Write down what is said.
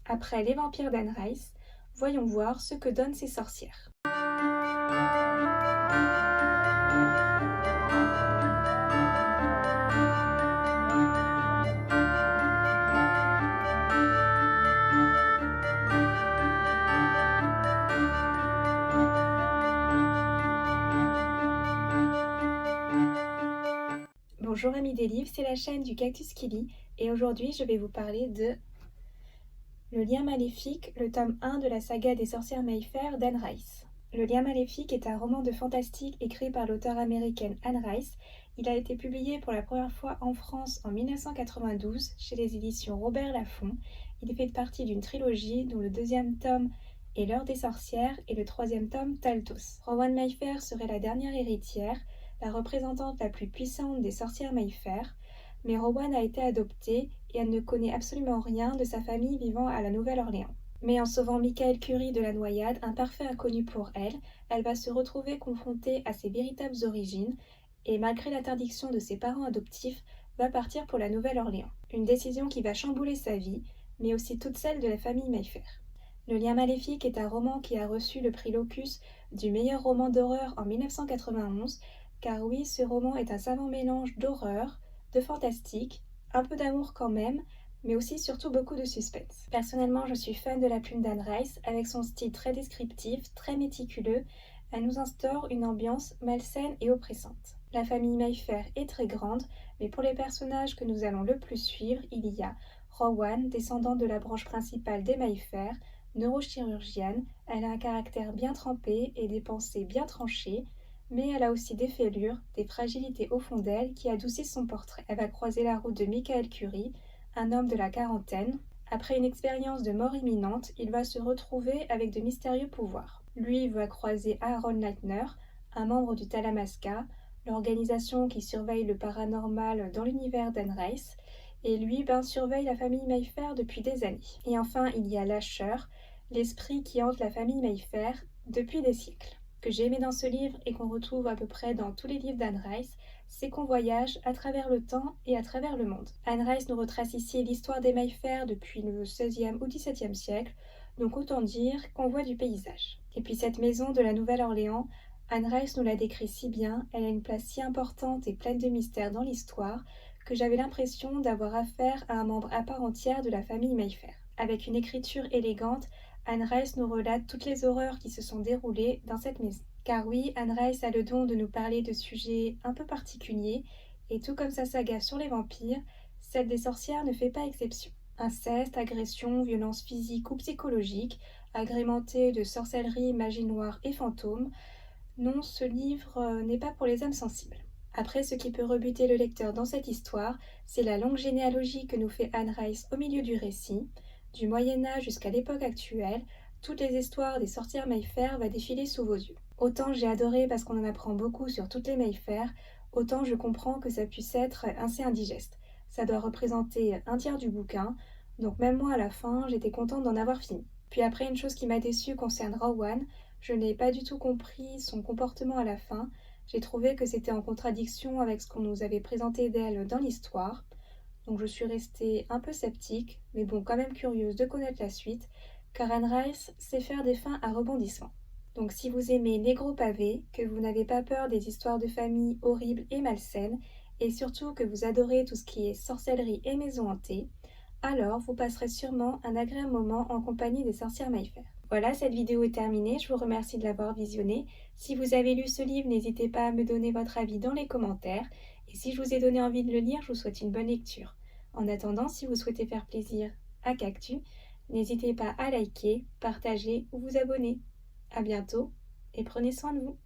Après Les Vampires d'Anne Rice, voyons voir ce que donnent ces sorcières. Bonjour amis des livres, c'est la chaîne du Cactus qui lit et aujourd'hui je vais vous parler de Le Lien Maléfique, le tome 1 de la saga des sorcières Mayfair d'Anne Rice. Le Lien Maléfique est un roman de fantastique écrit par l'auteure américaine Anne Rice. Il a été publié pour la première fois en France en 1992 chez les éditions Robert Laffont. Il fait partie d'une trilogie dont le deuxième tome est L'heure des sorcières et le troisième tome Taltos. Rowan Mayfair serait la dernière héritière, la représentante la plus puissante des sorcières Mayfair, mais Rowan a été adoptée et elle ne connaît absolument rien de sa famille vivant à la Nouvelle-Orléans. Mais en sauvant Michael Curry de la noyade, un parfait inconnu pour elle, elle va se retrouver confrontée à ses véritables origines et malgré l'interdiction de ses parents adoptifs, va partir pour la Nouvelle-Orléans. Une décision qui va chambouler sa vie, mais aussi toute celle de la famille Mayfair. Le Lien Maléfique est un roman qui a reçu le prix Locus du meilleur roman d'horreur en 1991, car oui, ce roman est un savant mélange d'horreur, de fantastique, un peu d'amour quand même, mais aussi surtout beaucoup de suspense. Personnellement, je suis fan de la plume d'Anne Rice, avec son style très descriptif, très méticuleux, elle nous instaure une ambiance malsaine et oppressante. La famille Mayfair est très grande, mais pour les personnages que nous allons le plus suivre, il y a Rowan, descendant de la branche principale des Mayfair, neurochirurgienne, elle a un caractère bien trempé et des pensées bien tranchées, mais elle a aussi des fêlures, des fragilités au fond d'elle qui adoucissent son portrait. Elle va croiser la route de Michael Curry, un homme de la quarantaine. Après une expérience de mort imminente, il va se retrouver avec de mystérieux pouvoirs. Lui va croiser Aaron Leitner, un membre du Talamasca, l'organisation qui surveille le paranormal dans l'univers d'Anne Rice, et lui surveille la famille Mayfair depuis des années. Et enfin, il y a Lasher, l'esprit qui hante la famille Mayfair depuis des siècles. Ce que j'ai aimé dans ce livre et qu'on retrouve à peu près dans tous les livres d'Anne Rice, c'est qu'on voyage à travers le temps et à travers le monde. Anne Rice nous retrace ici l'histoire des Mayfair depuis le XVIe ou XVIIe siècle, donc autant dire qu'on voit du paysage. Et puis cette maison de la Nouvelle-Orléans, Anne Rice nous la décrit si bien, elle a une place si importante et pleine de mystères dans l'histoire, que j'avais l'impression d'avoir affaire à un membre à part entière de la famille Mayfair. Avec une écriture élégante, Anne Rice nous relate toutes les horreurs qui se sont déroulées dans cette maison. Car oui, Anne Rice a le don de nous parler de sujets un peu particuliers, et tout comme sa saga sur les vampires, celle des sorcières ne fait pas exception. Inceste, agression, violence physique ou psychologique, agrémentée de sorcellerie, magie noire et fantômes, non, ce livre n'est pas pour les âmes sensibles. Après, ce qui peut rebuter le lecteur dans cette histoire, c'est la longue généalogie que nous fait Anne Rice au milieu du récit. Du Moyen-Âge jusqu'à l'époque actuelle, toutes les histoires des sorcières Mayfair va défiler sous vos yeux. Autant j'ai adoré parce qu'on en apprend beaucoup sur toutes les Mayfair, autant je comprends que ça puisse être assez indigeste. Ça doit représenter un tiers du bouquin, donc même moi à la fin, j'étais contente d'en avoir fini. Puis après, une chose qui m'a déçue concerne Rowan, je n'ai pas du tout compris son comportement à la fin. J'ai trouvé que c'était en contradiction avec ce qu'on nous avait présenté d'elle dans l'histoire. Donc je suis restée un peu sceptique, mais bon, quand même curieuse de connaître la suite, car Anne Rice sait faire des fins à rebondissement. Donc si vous aimez les gros pavés, que vous n'avez pas peur des histoires de famille horribles et malsaines, et surtout que vous adorez tout ce qui est sorcellerie et maison hantée, alors vous passerez sûrement un agréable moment en compagnie des sorcières Mayfair. Voilà, cette vidéo est terminée, je vous remercie de l'avoir visionnée. Si vous avez lu ce livre, n'hésitez pas à me donner votre avis dans les commentaires. Et si je vous ai donné envie de le lire, je vous souhaite une bonne lecture. En attendant, si vous souhaitez faire plaisir à Cactus, n'hésitez pas à liker, partager ou vous abonner. À bientôt et prenez soin de vous.